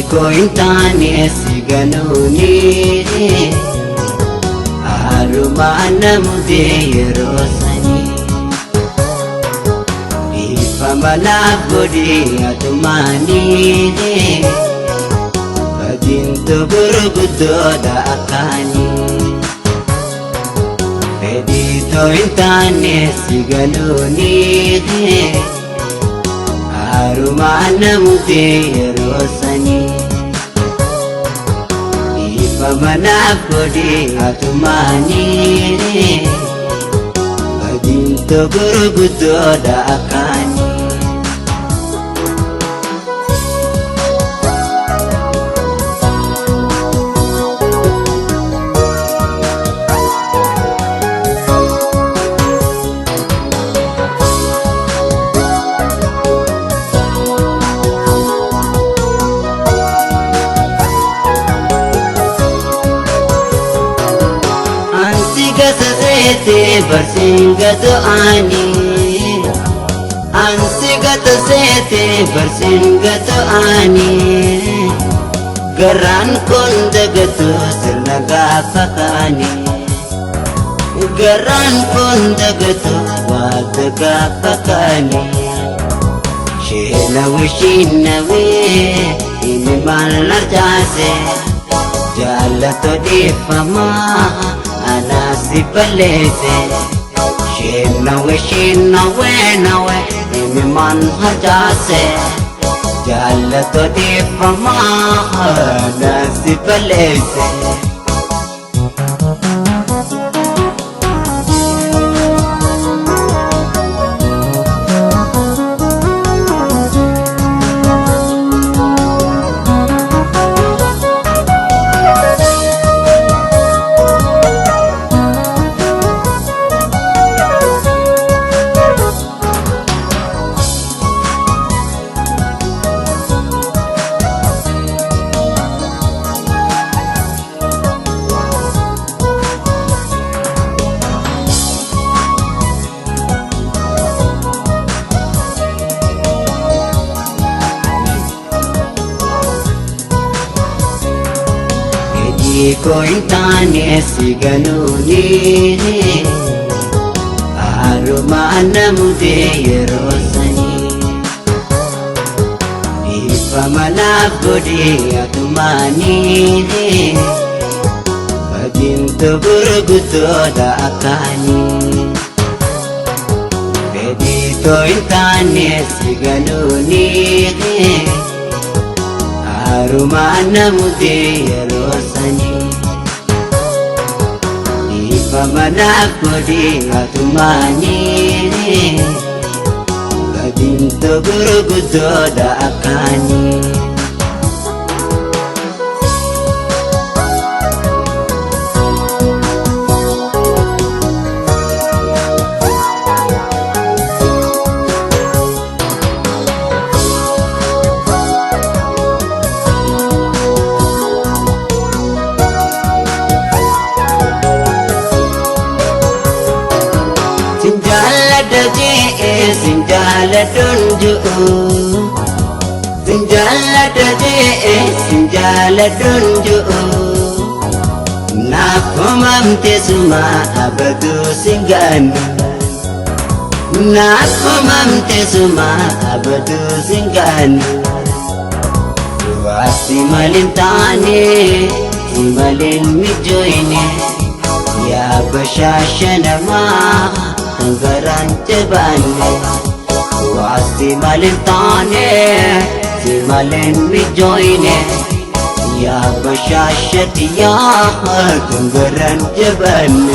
Ko intane siganuni aruma namude yerosani ifamana bodi atumani kadinto burgudo da akani edito intane siganuni aruma namude yerosani ifamana bodi atumani kadinto burgudo da akani Sete bersingatu ani ansigat sete bersingatu ani geran kondagatu sernaga pakani geran kondagatu wadaga pakani shinawi ini malar jase jalato di fama anasi palese shinawe imi man hajase jalato di fama anasi palese Ko intane siganuni aruma namude yerosani ifamana bodi atumani kadinto burgudo da akani edito intane siganuni aruma namude yerosani ifamana bodi atumani kadinto burgudo da akani Sinjala tunju sinjala daje sinjala tunju nakomamte suma abadu singanu nakomamte suma abadu singanu wasi malintane simalin mijoine ya bashashanama garante bane wasi malintane simalin mijoine يا بشاشة يا تنقرن جبن